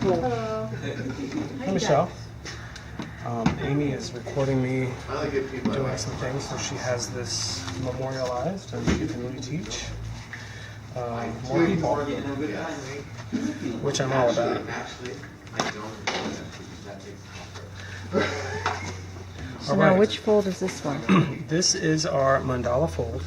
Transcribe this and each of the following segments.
Hello. Hi, Michelle. Amy is recording me doing some things, so she has this memorialized and she can reteach more people, which I'm all about. So now, which fold is this one? This is our mandala fold,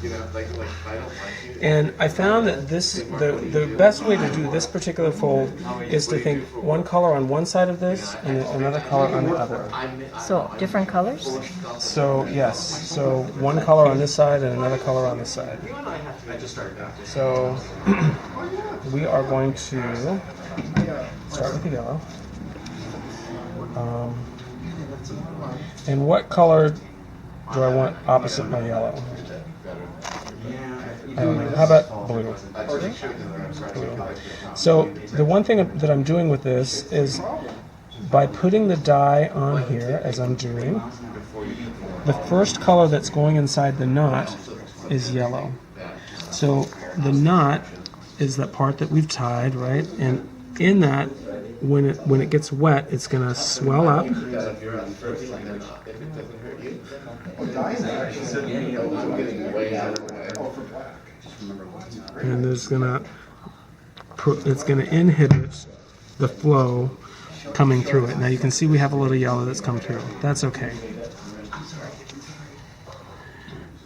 and I found that the best way to do this particular fold is to think one color on one side of this and another color on the other. So different colors? So yes, so one color on this side and another color on this side. So we are going to start with the yellow. And what color do I want opposite my yellow? I don't know. How about blue? Blue. So the one thing that I'm doing with this is by putting the die on here, as I'm doing, the first color that's going inside the knot is yellow. So the knot is that part that we've tied, right? And in that, when it gets wet, it's going to swell up. And it's going to inhibit the flow coming through it. Now you can see we have a little yellow that's come through. That's okay.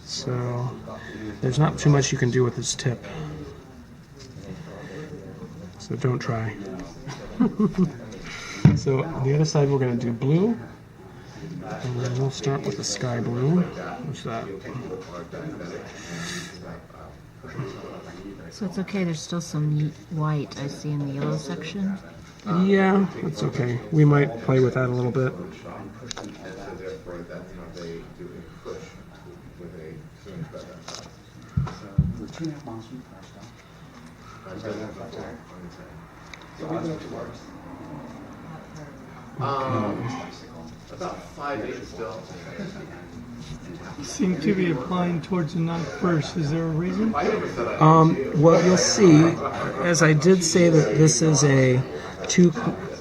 So there's not too much you can do with this tip. So don't try. So on the other side we're going to do blue, and then we'll start with the sky blue. What's that? So it's okay, there's still some white I see in the yellow section. Yeah, that's okay. We might play with that a little bit. About 5/8 still. Seem to be applying towards the knot first. Is there a reason? Well, you'll see, as I did say that this is a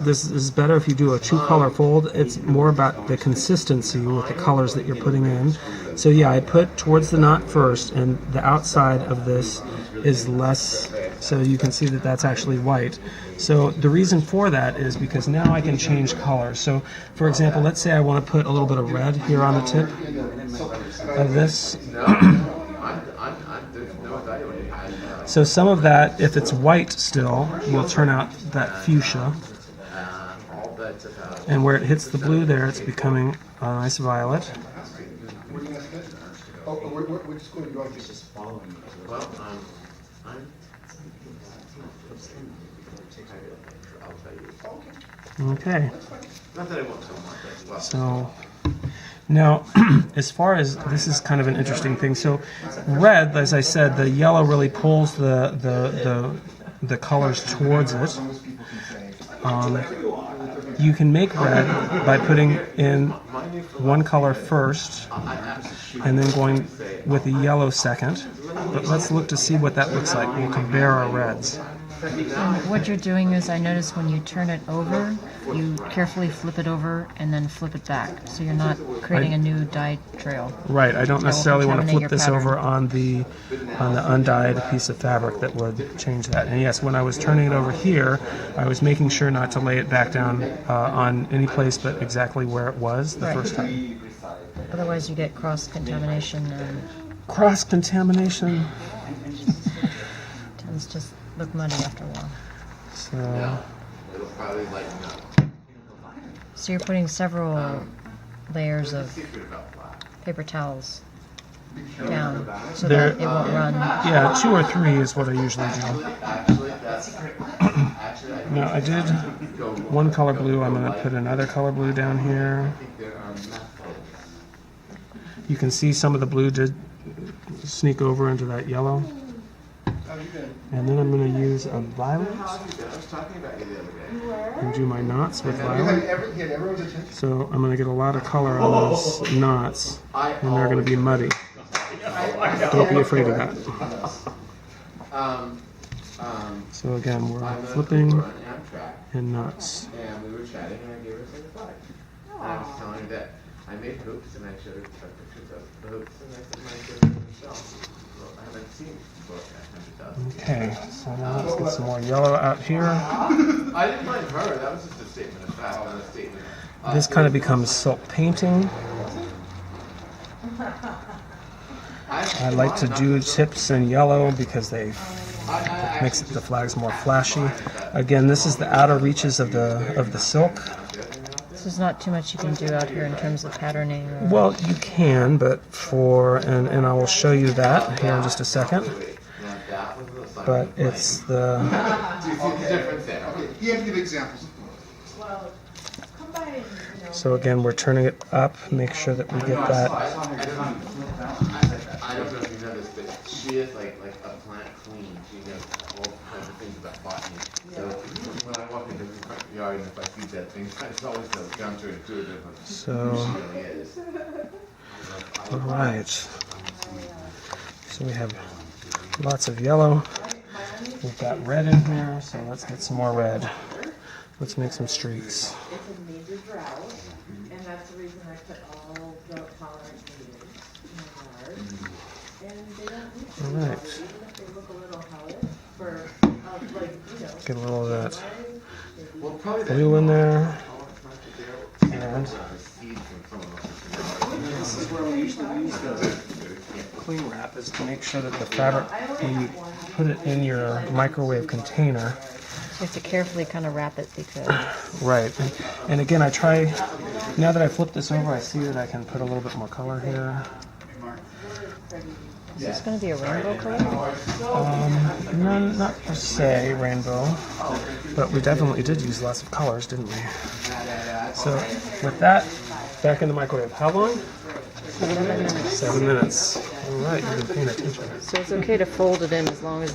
this is better if you do a two-color fold. It's more about the consistency with the colors that you're putting in. So yeah, I put towards the knot first, and the outside of this is less, so you can see that that's actually white. So the reason for that is because now I can change colors. So for example, let's say I want to put a little bit of red here on the tip of this. So some of that, if it's white still, will turn out that fuchsia. And where it hits the blue there, it's becoming a nice violet. Which school are you going to? Just following. Well, I'll tell you. Okay. Not that I won't tell Mark. So now, as far as this is kind of an interesting thing. So red, as I said, the yellow really pulls the colors towards it. You can make red by putting in one color first and then going with the yellow second. But let's look to see what that looks like. We'll compare our reds. And what you're doing is, I notice when you turn it over, you carefully flip it over and then flip it back. So you're not creating a new dye trail. Right, I don't necessarily want to flip your this pattern. over on the undyed piece of fabric. That would change that. And yes, when I was turning it over here, I was making sure not to lay it back down on any place but exactly where it was the first time. Otherwise you get cross-contamination and Cross-contamination. tends to look muddy after a while. So, It'll probably lighten up. So you're putting several layers of paper towels down so There- that it won't run. yeah, 2 or 3 is what I usually do. Actually, that's Now I did one color blue. I'm going to put another color blue down here. You can see some of the blue did sneak over into that yellow. And then I'm going to use a violet and do my knots with violet. So I'm going to get a lot of color on those knots, and they're going to be muddy. Don't be afraid of that. So again, we're flipping. and nuts. And we were chatting, and I gave her some advice. And I was telling her that I made hoops, and I showed her pictures of the hoops, and I said, "Mine goes to Michelle." Well, I haven't seen the book at 100,000. Okay, so now let's get some more yellow out here. I didn't mind her. That was just a statement of fact, not a statement. This kind of becomes silk painting. I like to do tips in yellow because they makes the flags more flashy. Again, this is the outer reaches of the silk. So there's not too much you can do out here in terms of patterning. Or... Well, you can, but and I will show you that here in just a second. But it's the You have to give examples. so again we're turning it up. Make sure that we get that. I don't know if you know this, but she is like a plant queen. She knows all kinds of things about botany. So when I walk into the front yard and if I see dead things, it's always so counterintuitive. So, She really is. all right. So we have lots of yellow. We've got red in here, so let's get some more red. Let's make some streaks. It's a major drought, and that's the reason I put all drought tolerant natives in my yard. And they don't need to be All right. watered, even if they look a little hellish for, like, you know. Get a little of that Well, probably blue in there. And This is where we usually use the cling wrap, is to make sure that the fabric, when you put it in your microwave container, You have to carefully kind of wrap it because right. And again, I try, now that I flip this over, I see that I can put a little bit more color here. is this going to be a rainbow color? No, not per se rainbow, but we definitely did use lots of colors, didn't we? So with that, back in the microwave. How long? 7 minutes. 7 minutes. All right, you've been paying attention. So it's okay to fold it in as long as